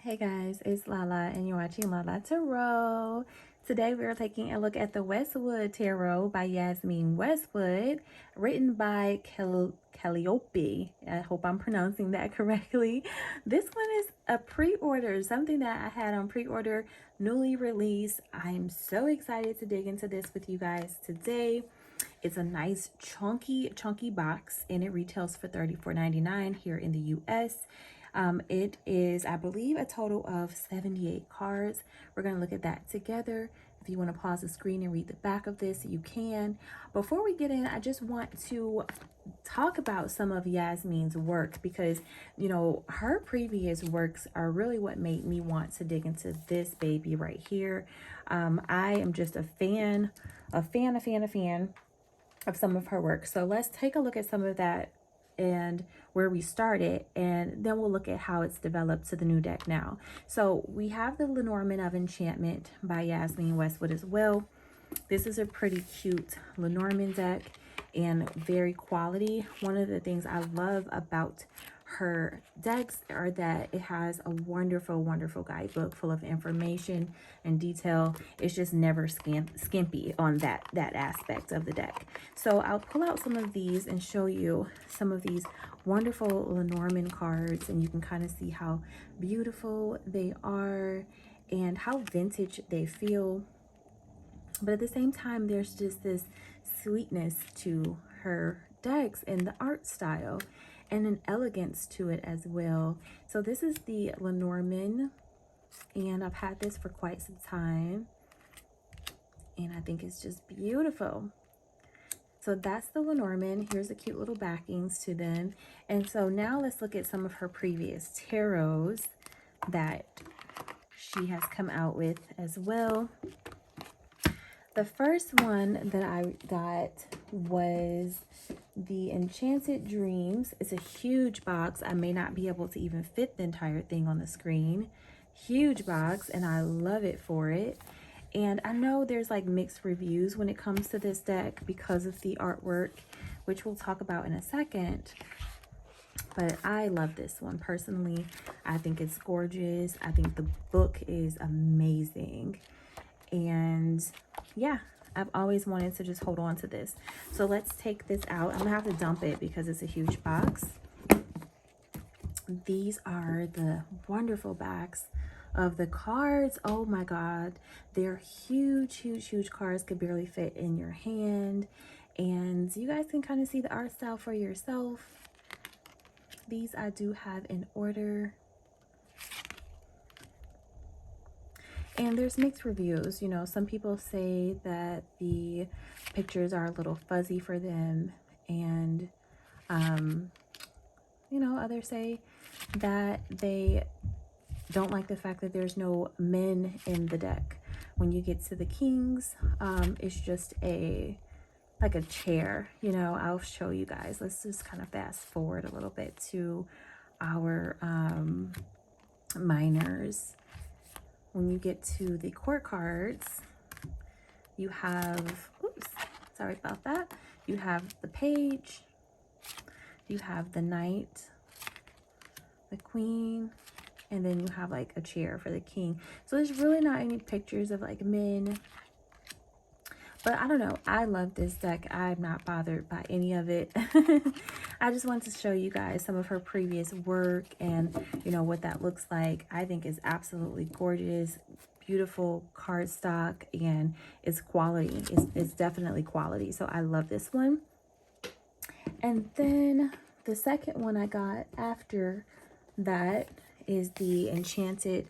Hey guys, it's Lala and you're watching Lala Tarot. Today we're taking a look at the Westwood Tarot by Yasmin Westwood, written by Calliope. I hope I'm pronouncing that correctly. This one is a pre-order, something that I had on pre-order, newly released. I'm so excited to dig into this with you guys today. It's a nice chunky box and it retails for $34.99 here in the US. It is, I believe, a total of 78 cards. We're going to look at that together. If you want to pause the screen and read the back of this, you can. Before we get in, I just want to talk about some of Yasmin's work because, you know, her previous works are really what made me want to dig into this baby right here. I am just a fan of some of her work. So let's take a look at some of that and where we started, and then we'll look at how it's developed to the new deck now. So we have the Lenormand of Enchantment by Yasmin Westwood as well. This is a pretty cute Lenormand deck and very quality. One of the things I love about her decks are that it has a wonderful guidebook full of information and detail. It's just never skimpy on that aspect of the deck. So I'll pull out some of these and show you some of these wonderful Lenormand cards, and you can kind of see how beautiful they are and how vintage they feel. But at the same time, there's just this sweetness to her decks and the art style and an elegance to it as well. So this is the Lenormand, and I've had this for quite some time, and I think it's just beautiful. So that's the Lenormand. Here's the cute little backings to them. And so now let's look at some of her previous tarots that she has come out with as well. The first one that I got was the Enchanted Dreams. It's a huge box. I may not be able to even fit the entire thing on the screen. Huge box, and I love it for it. And I know there's like mixed reviews when it comes to this deck because of the artwork, which we'll talk about in a second. But I love this one personally. I think it's gorgeous. I think the book is amazing. And yeah, I've always wanted to just hold on to this. So let's take this out. I'm gonna have to dump it because it's a huge box. These are the wonderful backs of the cards. Oh my God, they're huge cards, could barely fit in your hand. And you guys can kind of see the art style for yourself. These I do have in order. And there's mixed reviews. You know, some people say that the pictures are a little fuzzy for them, and you know, others say that they don't like the fact that there's no men in the deck. When you get to the kings, it's just like a chair. You know, I'll show you guys. Let's just kind of fast forward a little bit to our minors. When you get to the court cards, you have, oops, sorry about that. You have the page, you have the knight, the queen, and then you have like a chair for the king. So there's really not any pictures of like men. But I don't know. I love this deck. I'm not bothered by any of it. I just wanted to show you guys some of her previous work and, you know, what that looks like. I think is absolutely gorgeous, beautiful cardstock, and it's quality. It's definitely quality. So I love this one. And then the second one I got after that is the Enchanted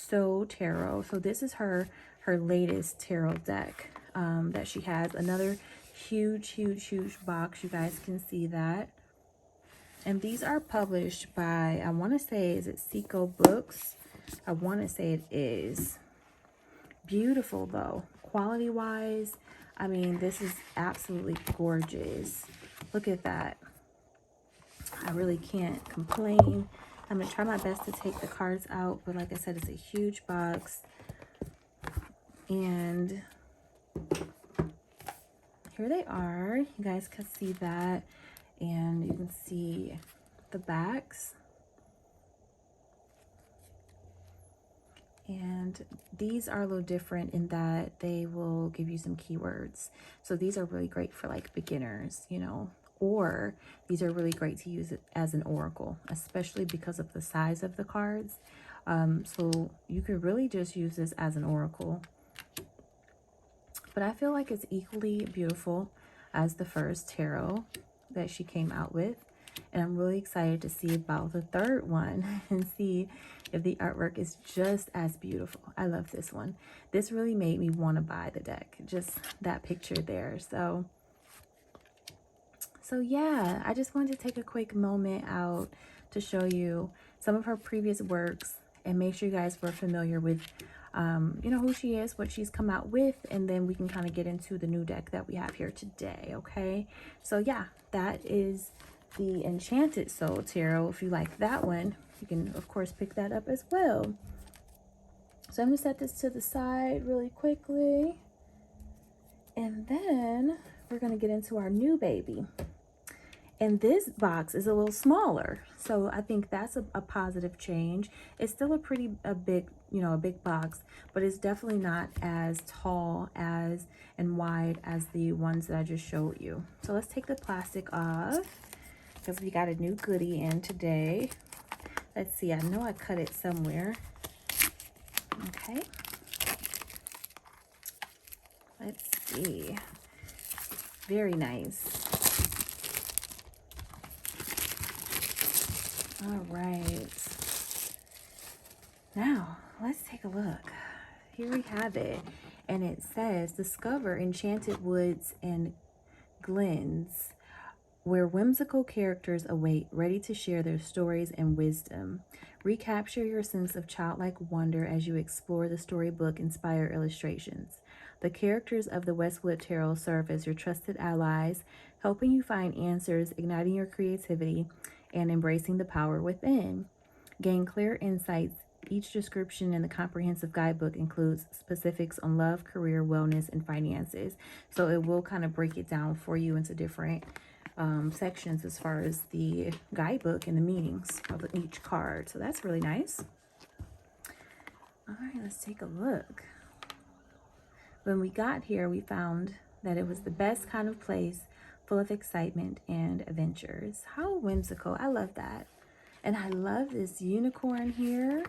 Tarot. So this is her latest tarot deck that she has. Another huge box. You guys can see that. And these are published by, I want to say, is it Seco Books? I want to say it is. Beautiful though, quality wise. I mean, this is absolutely gorgeous. Look at that. I really can't complain. I'm gonna try my best to take the cards out, but like I said, it's a huge box. And here they are. You guys can see that, and you can see the backs. And these are a little different in that they will give you some keywords. So these are really great for like beginners, you know, or these are really great to use it as an oracle, especially because of the size of the cards. So you could really just use this as an oracle. But I feel like it's equally beautiful as the first tarot that she came out with. And I'm really excited to see about the third one and see if the artwork is just as beautiful. I love this one. This really made me want to buy the deck, just that picture there. So yeah, I just wanted to take a quick moment out to show you some of her previous works and make sure you guys were familiar with you know, who she is, what she's come out with, and then we can kind of get into the new deck that we have here today. Okay, so yeah, that is the Enchanted Soul Tarot. If you like that one, you can of course pick that up as well. So I'm gonna set this to the side really quickly, and then we're gonna get into our new baby. And this box is a little smaller, so I think that's a positive change. It's still a big, you know, a big box, but it's definitely not as tall as and wide as the ones that I just showed you. So let's take the plastic off because we got a new goodie in today. Let's see, I know I cut it somewhere. Okay. Let's see. Very nice. All right, now let's take a look. Here we have it, and it says, discover enchanted woods and glens where whimsical characters await, ready to share their stories and wisdom. Recapture your sense of childlike wonder as you explore the storybook-inspired illustrations. The characters of the Westwood Tarot serve as your trusted allies, helping you find answers, igniting your creativity, and embracing the power within. Gain clear insights. Each description in the comprehensive guidebook includes specifics on love, career, wellness, and finances. So it will kind of break it down for you into different sections as far as the guidebook and the meanings of each card. So that's really nice. All right, let's take a look. When we got here, we found that it was the best kind of place, full of excitement and adventures. How whimsical. I love that. And I love this unicorn here.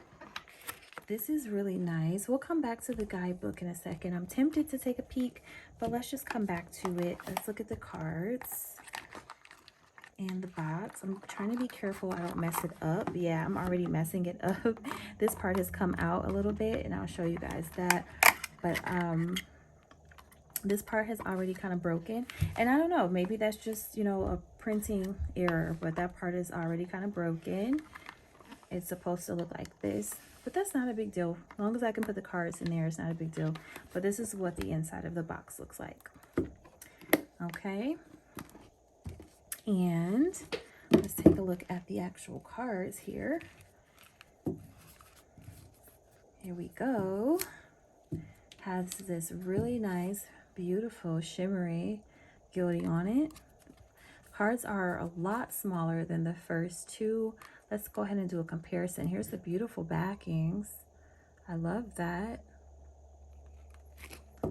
This is really nice. We'll come back to the guidebook in a second. I'm tempted to take a peek, but let's just come back to it. Let's look at the cards and the box. I'm trying to be careful I don't mess it up. Yeah, I'm already messing it up. This part has come out a little bit, and I'll show you guys that. But this part has already kind of broken, and I don't know, maybe that's just, you know, a printing error, but that part is already kind of broken. It's supposed to look like this, but that's not a big deal. As long as I can put the cards in there, it's not a big deal. But this is what the inside of the box looks like. Okay, and let's take a look at the actual cards here. Here we go. Has this really nice, beautiful, shimmery gilding on it. Cards are a lot smaller than the first two. Let's go ahead and do a comparison. Here's the beautiful backings. I love that.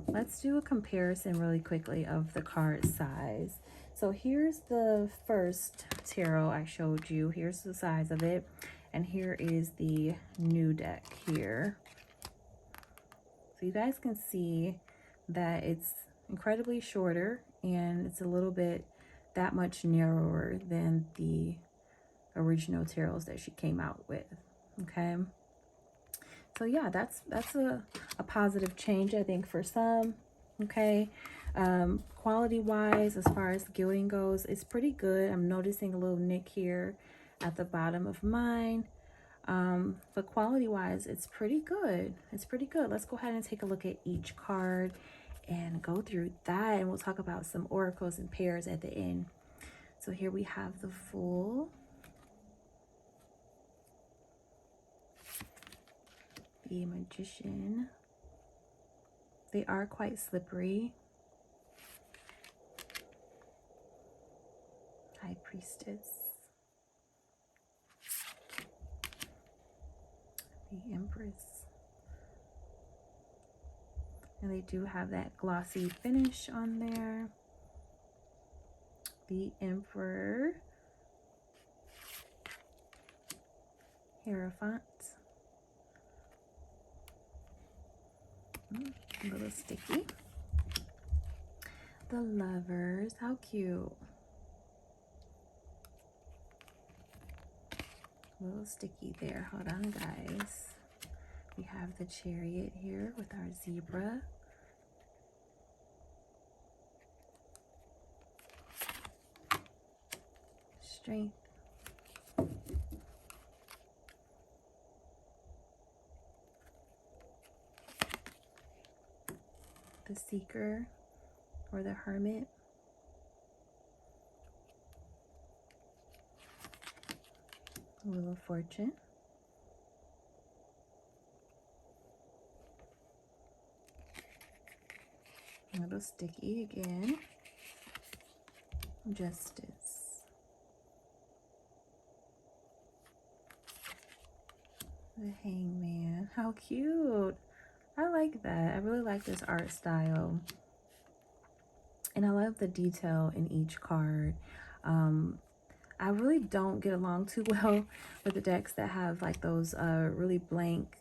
Let's do a comparison really quickly of the card size. So here's the first tarot I showed you. Here's the size of it. And here is the new deck here. So you guys can see that it's incredibly shorter, and it's a little bit that much narrower than the original tarots that she came out with. Okay, so yeah, that's a positive change, I think, for some. Okay, quality wise, as far as gilding goes, it's pretty good. I'm noticing a little nick here at the bottom of mine. But quality wise, it's pretty good. It's pretty good. Let's go ahead and take a look at each card and go through that, and we'll talk about some oracles and pairs at the end. So here we have the Fool, the Magician. They are quite slippery. High Priestess, the Empress, And they do have that glossy finish on there. The Emperor. Hierophant. A little sticky. The Lovers. How cute. A little sticky there. Hold on, guys. We have the Chariot here with our zebra. Strength. The Seeker or the Hermit. Wheel of Fortune. A little sticky again. Justice. The Hangman. How cute. I like that. I really like this art style. And I love the detail in each card. I really don't get along too well with the decks that have like those really blank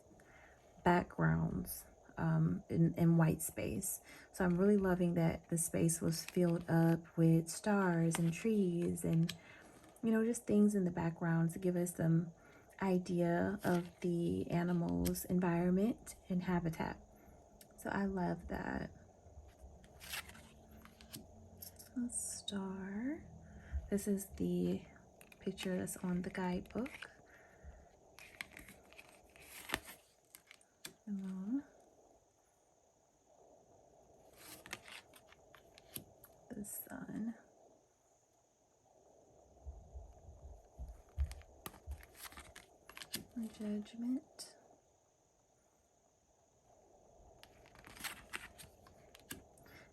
backgrounds in white space. So I'm really loving that the space was filled up with stars and trees and, you know, just things in the background to give us some idea of the animal's environment and habitat. So I love that. A star. This is the picture that's on the guidebook. The moon. The sun. The Judgment.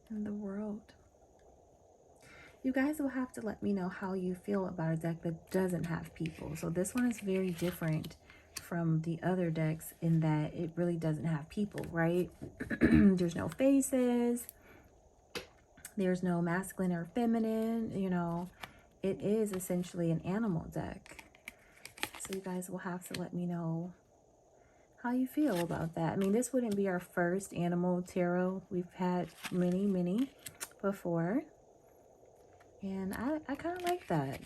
And the World. You guys will have to let me know how you feel about a deck that doesn't have people. So this one is very different from the other decks in that it really doesn't have people, right? There's no faces. There's no masculine or feminine, you know. It is essentially an animal deck. So you guys will have to let me know how you feel about that. I mean, this wouldn't be our first animal tarot. We've had many before. And I kind of like that.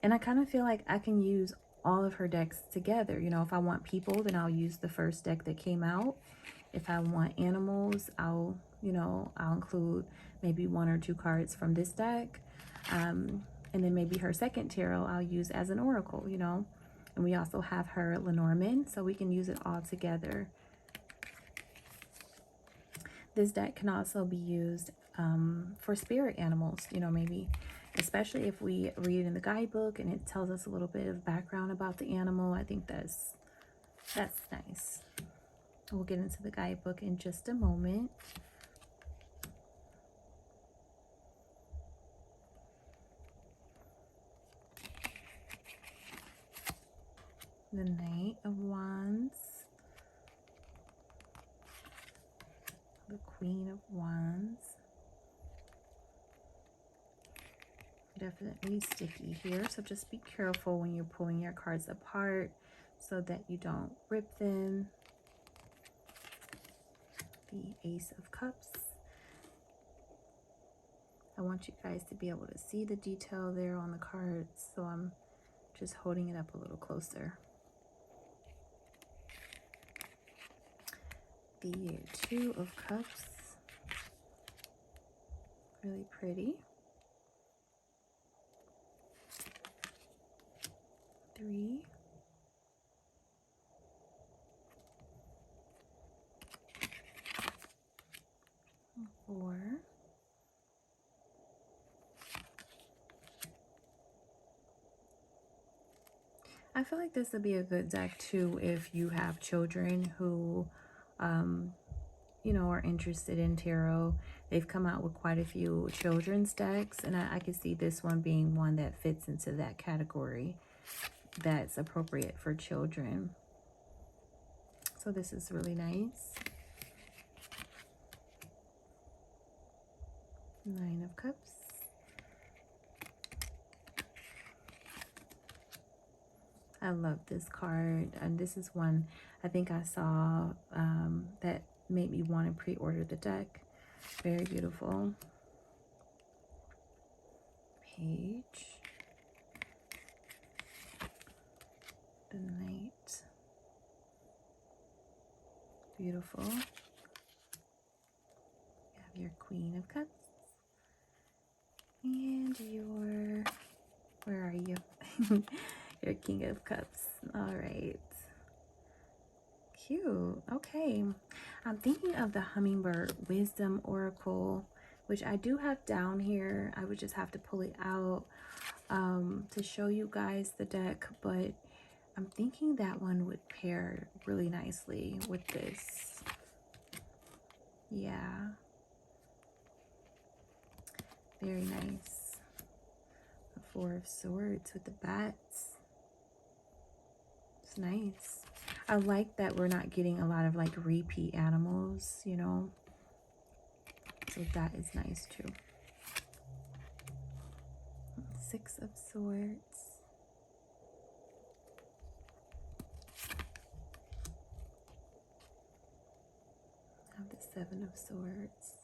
And I kind of feel like I can use all of her decks together. You know, if I want people, then I'll use the first deck that came out. If I want animals, I'll include maybe 1 or 2 cards from this deck. And then maybe her second tarot I'll use as an oracle, you know. And we also have her Lenormand, so we can use it all together. This deck can also be used for spirit animals, you know, maybe especially if we read in the guidebook and it tells us a little bit of background about the animal. I think that's nice. We'll get into the guidebook in just a moment. The Knight of Wands. The Queen of Wands. Definitely sticky here, so just be careful when you're pulling your cards apart so that you don't rip them. The Ace of Cups. I want you guys to be able to see the detail there on the cards, so I'm just holding it up a little closer. The Two of Cups. Really pretty. 3. 4. I feel like this would be a good deck too if you have children who you know, are interested in tarot. They've come out with quite a few children's decks, and I could see this one being one that fits into that category that's appropriate for children. So this is really nice. Nine of Cups. I love this card, and this is one I think I saw that made me want to pre-order the deck. Very beautiful. Page. The Knight. Beautiful. You have your Queen of Cups. And your, where are you? Your King of Cups. All right. Cute. Okay. I'm thinking of the Hummingbird Wisdom Oracle, which I do have down here. I would just have to pull it out to show you guys the deck, but I'm thinking that one would pair really nicely with this. Yeah. Very nice. The Four of Swords with the bats. It's nice. I like that we're not getting a lot of like repeat animals, you know. So that is nice too. Six of Swords. I have the Seven of Swords.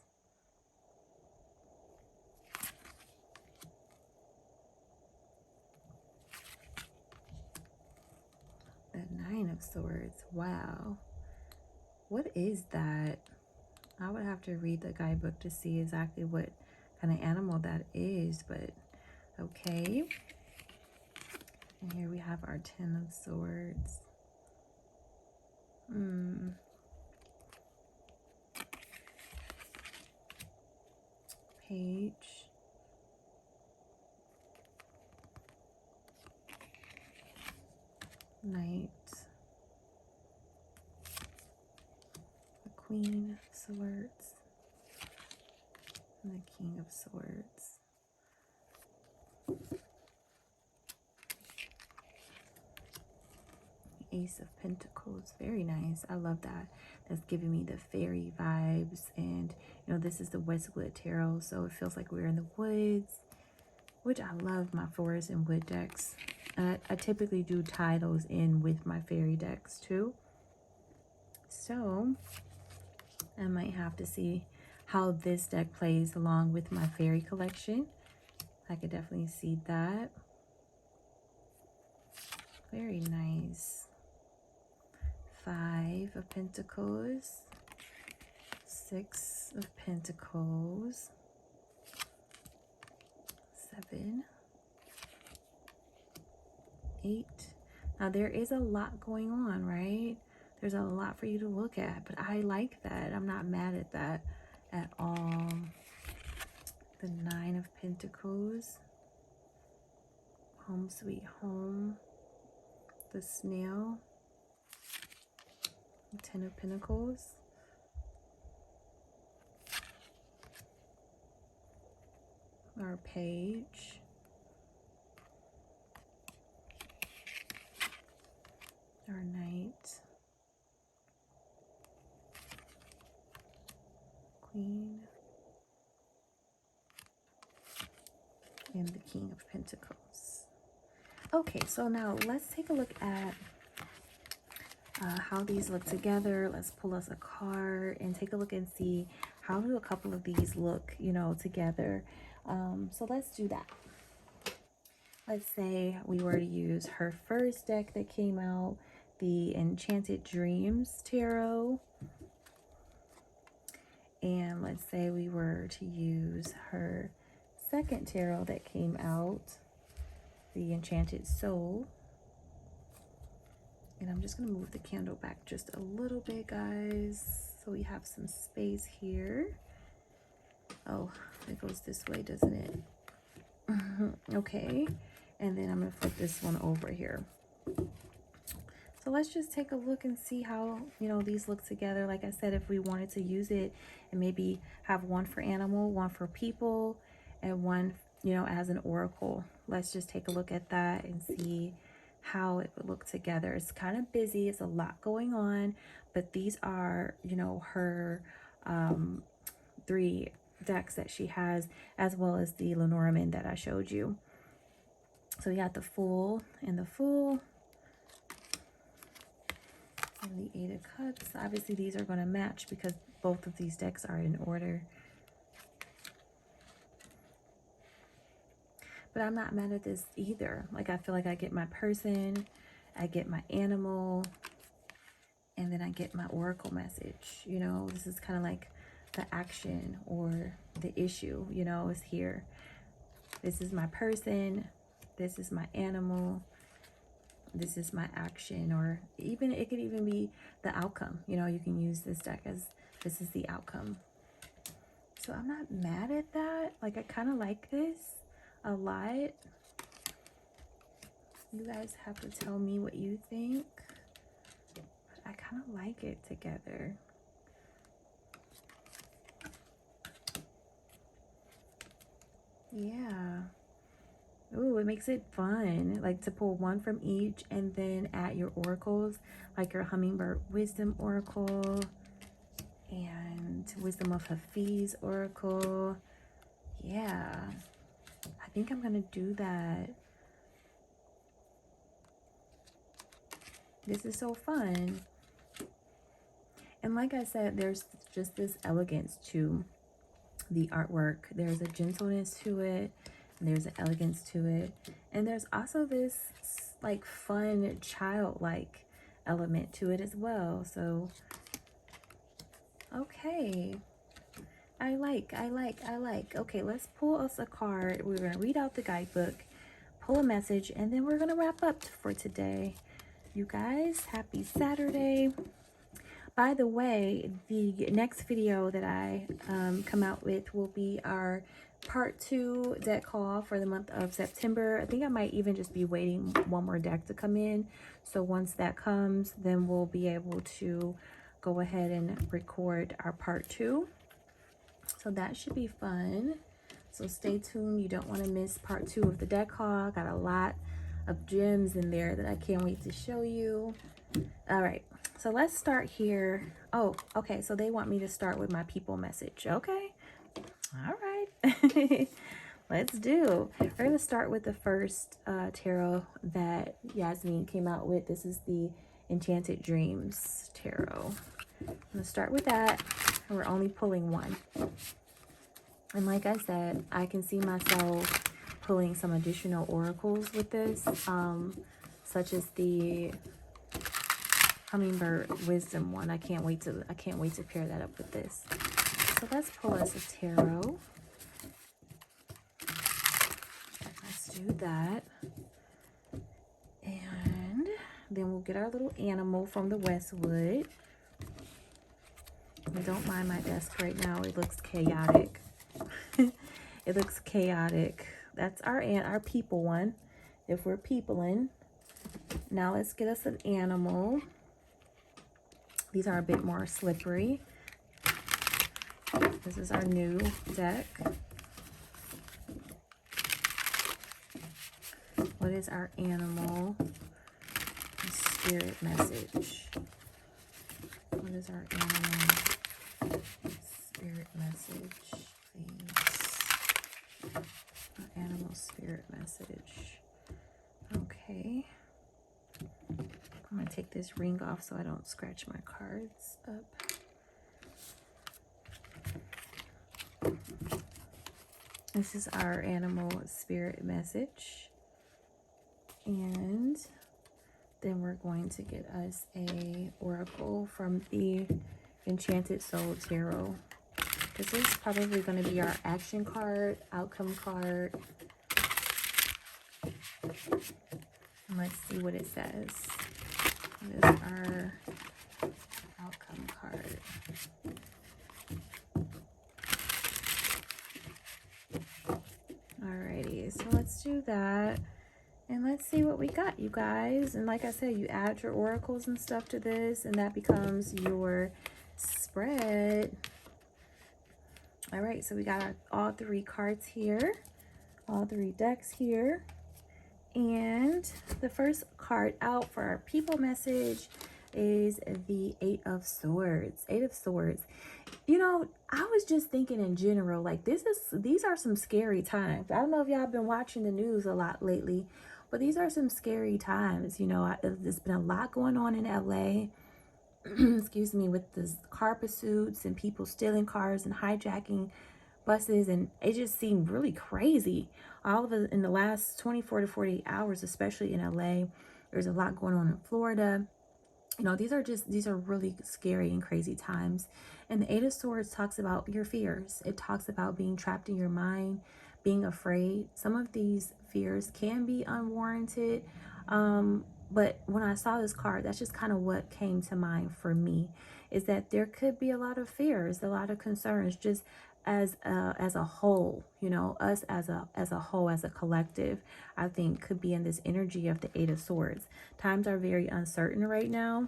The Nine of Swords. Wow. What is that? I would have to read the guidebook to see exactly what kind of animal that is, but okay. And here we have our Ten of Swords. Page. Knight. The Queen of Swords. And the King of Swords. Ace of Pentacles. Very nice. I love that. That's giving me the fairy vibes. And you know, this is the Westwood Tarot, so it feels like we're in the woods, which I love my forest and wood decks. I typically do tie those in with my fairy decks too, so I might have to see how this deck plays along with my fairy collection. I could definitely see that. Very nice. Five of Pentacles. Six of Pentacles. Seven. Eight. Now there is a lot going on, right? There's a lot for you to look at, but I like that. I'm not mad at that at all. The Nine of Pentacles. Home Sweet Home. The Snail. The Ten of Pentacles. Our Page. Our Knight. Queen. And the King of Pentacles. Okay, so now let's take a look at how these look together. Let's pull us a card and take a look and see how do a couple of these look, you know, together. So let's do that. Let's say we were to use her first deck that came out, the Enchanted Dreams Tarot. And let's say we were to use her second tarot that came out, the Enchanted Soul. And I'm just going to move the candle back just a little bit, guys, so we have some space here. Oh, it goes this way, doesn't it? Okay. And then I'm going to flip this one over here. So let's just take a look and see how, you know, these look together. Like I said, if we wanted to use it and maybe have one for animal, one for people, and one, you know, as an oracle. Let's just take a look at that and see how it would look together. It's kind of busy. It's a lot going on, but these are, you know, her three decks that she has, as well as the Lenormand that I showed you. So we got the Fool and the Fool. And the Eight of Cups. Obviously, these are going to match because both of these decks are in order. But I'm not mad at this either. Like, I feel like I get my person, I get my animal, and then I get my oracle message. You know, this is kind of like the action or the issue, you know, is here. This is my person, this is my animal, this is my action, or even it could even be the outcome. You know, you can use this deck as this is the outcome. So I'm not mad at that. Like, I kind of like this a lot. You guys have to tell me what you think. But I kind of like it together. Yeah. Ooh, it makes it fun, like to pull one from each and then add your oracles, like your Hummingbird Wisdom Oracle and Wisdom of Hafiz Oracle. Yeah, I think I'm gonna do that. This is so fun. And like I said, there's just this elegance to the artwork. There's a gentleness to it. There's an elegance to it. And there's also this like fun, childlike element to it as well. So, okay. I like. Okay, let's pull us a card. We're going to read out the guidebook, pull a message, and then we're going to wrap up for today. You guys, happy Saturday. By the way, the next video that I come out with will be our part 2 deck haul for the month of September. I think I might even just be waiting one more deck to come in. So once that comes, then we'll be able to go ahead and record our part 2. So that should be fun. So stay tuned. You don't want to miss part 2 of the deck haul. Got a lot of gems in there that I can't wait to show you. All right, so let's start here. Oh, okay, so they want me to start with my people message. Okay, all right. Let's do. We're going to start with the first tarot that Yasmin came out with. This is the Enchanted Dreams Tarot. I'm going to start with that, and we're only pulling one. And like I said, I can see myself pulling some additional oracles with this, such as the Hummingbird Wisdom one. I can't wait to pair that up with this. So let's pull us a tarot. Let's do that. And then we'll get our little animal from the Westwood. And don't mind my desk right now. It looks chaotic. It looks chaotic. That's our people one. If we're peopling. Now let's get us an animal. These are a bit more slippery. This is our new deck. What is our animal? Spirit message. What is our animal? Spirit message, please. Our animal spirit message. Okay. I'm going to take this ring off so I don't scratch my cards up. This is our animal spirit message. And then we're going to get us a oracle from the Enchanted Soul Tarot. This is probably going to be our action card, outcome card. And let's see what it says. This is our outcome card. Alrighty, so let's do that. And let's see what we got, you guys. And like I said, you add your oracles and stuff to this, and that becomes your spread. All right, so we got all 3 cards here, all 3 decks here. And the first card out for our people message is the 8 of Swords. 8 of Swords. You know, I was just thinking in general, like these are some scary times. I don't know if y'all been watching the news a lot lately, but these are some scary times. You know, there's been a lot going on in LA. Excuse me, with the car pursuits and people stealing cars and hijacking buses, and it just seemed really crazy. All of it in the last 24 to 48 hours, especially in LA. There's a lot going on in Florida. You know, these are really scary and crazy times. And the Eight of Swords talks about your fears. It talks about being trapped in your mind, being afraid. Some of these fears can be unwarranted. But when I saw this card, that's just kind of what came to mind for me, is that there could be a lot of fears, a lot of concerns, just as a whole. You know, us as a whole, as a collective, I think could be in this energy of the Eight of Swords. Times are very uncertain right now.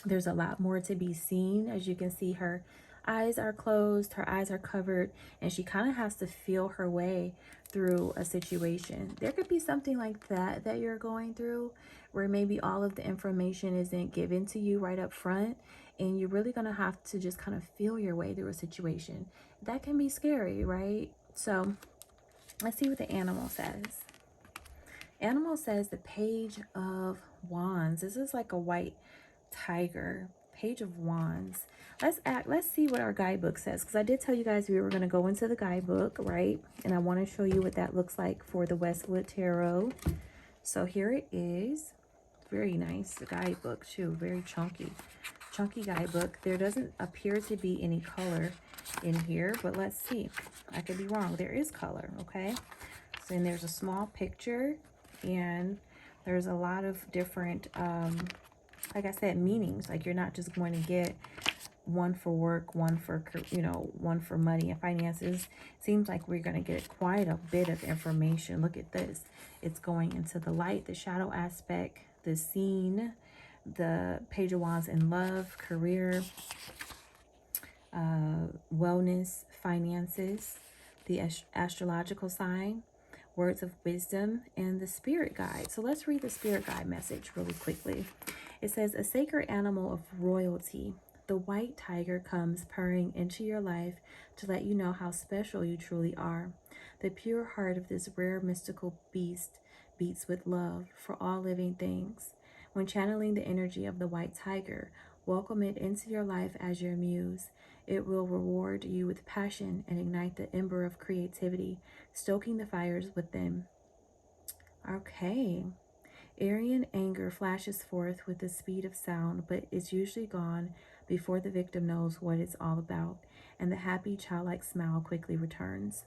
There's a lot more to be seen. As you can see, her eyes are closed, her eyes are covered, and she kind of has to feel her way through a situation. There could be something like that that you're going through, where maybe all of the information isn't given to you right up front, and you're really going to have to just kind of feel your way through a situation. That can be scary, right? So let's see what the animal says. Animal says the Page of Wands. This is like a white tiger. Page of Wands. Let's see what our guidebook says, because I did tell you guys we were going to go into the guidebook, right? And I want to show you what that looks like for the Westwood Tarot. So here it is. Very nice guidebook too. Very chunky guidebook. There doesn't appear to be any color in here, but let's see. I could be wrong. There is color, okay? So then there's a small picture, and there's a lot of different like I said, meanings. Like, you're not just going to get one for work, one for, you know, one for money and finances. Seems like we're going to get quite a bit of information. Look at this. It's going into the light, the shadow aspect, the scene, the Page of Wands in love, career, wellness, finances, the astrological sign, words of wisdom, and the spirit guide. So let's read the spirit guide message really quickly. It says, a sacred animal of royalty, the white tiger comes purring into your life to let you know how special you truly are. The pure heart of this rare mystical beast beats with love for all living things. When channeling the energy of the white tiger, welcome it into your life as your muse. It will reward you with passion and ignite the ember of creativity, stoking the fires within. Okay. Aryan anger flashes forth with the speed of sound, but is usually gone before the victim knows what it's all about, and the happy, childlike smile quickly returns.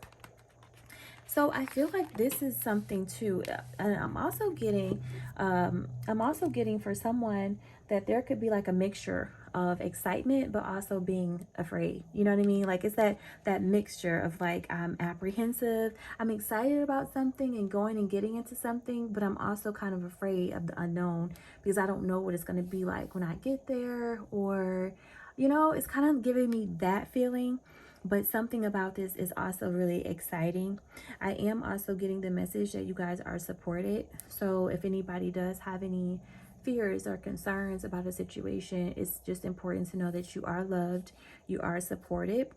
So I feel like this is something too, and I'm also getting for someone that there could be like a mixture of excitement, but also being afraid. You know what I mean? Like, it's that mixture of like, I'm apprehensive, I'm excited about something and going and getting into something, but I'm also kind of afraid of the unknown, because I don't know what it's going to be like when I get there, or, you know, it's kind of giving me that feeling. But something about this is also really exciting. I am also getting the message that you guys are supported. So if anybody does have any fears or concerns about a situation, it's just important to know that you are loved, you are supported.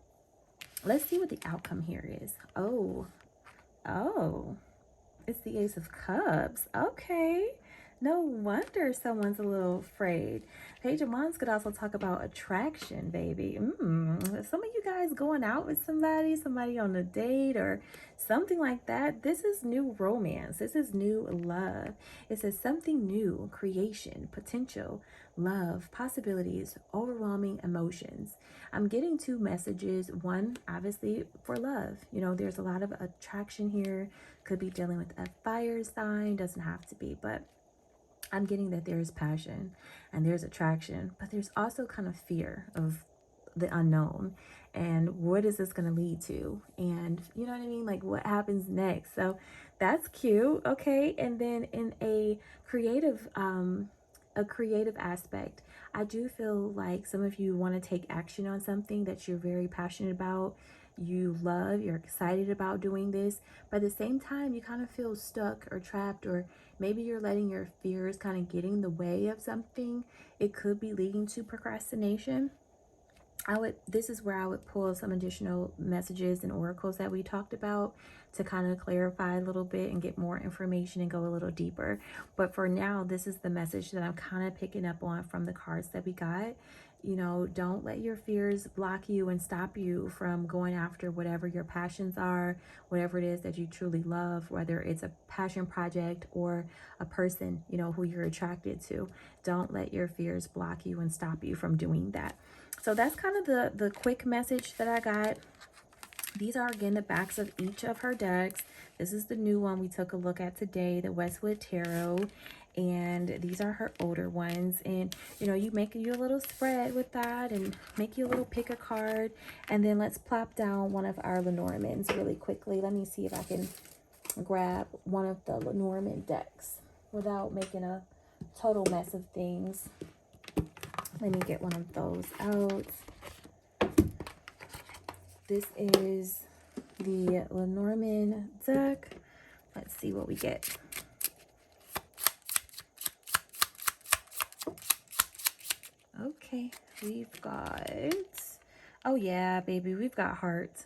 Let's see what the outcome here is. Oh, it's the Ace of Cups. Okay. No wonder someone's a little afraid. Page of Wands could also talk about attraction, baby. Some of you guys going out with somebody on a date or something like that. This is new romance. This is new love. It says something new, creation, potential, love, possibilities, overwhelming emotions. I'm getting two messages. One, obviously, for love. You know, there's a lot of attraction here. Could be dealing with a fire sign. Doesn't have to be, but I'm getting that there's passion and there's attraction, but there's also kind of fear of the unknown and what is this going to lead to, and you know what I mean, like what happens next. So that's cute. Okay. And then in a creative aspect, I do feel like some of you want to take action on something that you're very passionate about, you love, you're excited about doing this, but at the same time you kind of feel stuck or trapped, or maybe you're letting your fears kind of get in the way of something. It could be leading to procrastination. this is where I would pull some additional messages and oracles that we talked about to kind of clarify a little bit and get more information and go a little deeper. But for now, this is the message that I'm kind of picking up on from the cards that we got. You know, don't let your fears block you and stop you from going after whatever your passions are, whatever it is that you truly love, whether it's a passion project or a person, you know, who you're attracted to. Don't let your fears block you and stop you from doing that. So that's kind of the quick message that I got. These are, again, the backs of each of her decks. This is the new one we took a look at today, the Westwood Tarot. And these are her older ones. And, you know, you make you a little spread with that and make you a little pick a card. And then let's plop down one of our Lenormands really quickly. Let me see if I can grab one of the Lenormand decks without making a total mess of things. Let me get one of those out. This is the Lenormand deck. Let's see what we get. Okay, we've got, oh yeah, baby, we've got hearts.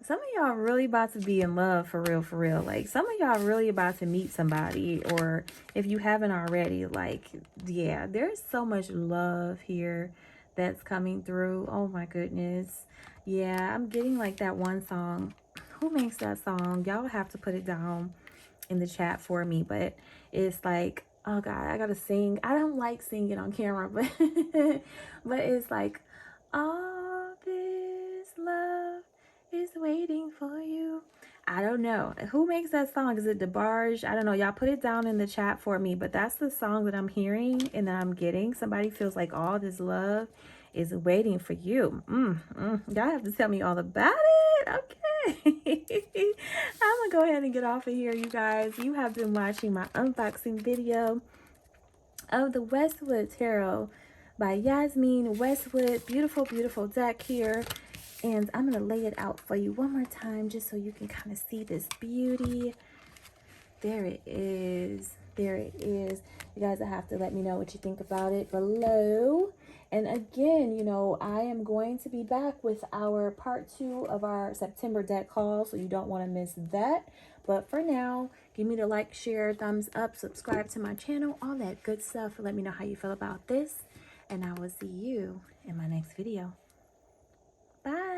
Some of y'all really about to be in love for real, for real. Like, some of y'all really about to meet somebody, or if you haven't already, like, yeah, there's so much love here that's coming through. Oh my goodness. Yeah, I'm getting like that one song. Who makes that song? Y'all have to put it down in the chat for me, but it's like, oh God, I gotta sing. I don't like singing on camera, but but it's like, all this love is waiting for you. I don't know who makes that song. Is it DeBarge? I don't know. Y'all put it down in the chat for me, but that's the song that I'm hearing and that I'm getting. Somebody feels like all this love is waiting for you. Y'all have to tell me all about it. Okay. I'm gonna go ahead and get off of here, you guys. You have been watching my unboxing video of the Westwood Tarot by Yasmin Westwood. Beautiful, beautiful deck here. And I'm going to lay it out for you one more time just so you can kind of see this beauty. There it is. There it is. You guys have to let me know what you think about it below. And again, you know, I am going to be back with our part 2 of our September deck haul, so you don't want to miss that. But for now, give me the like, share, thumbs up, subscribe to my channel, all that good stuff. Let me know how you feel about this. And I will see you in my next video. Bye.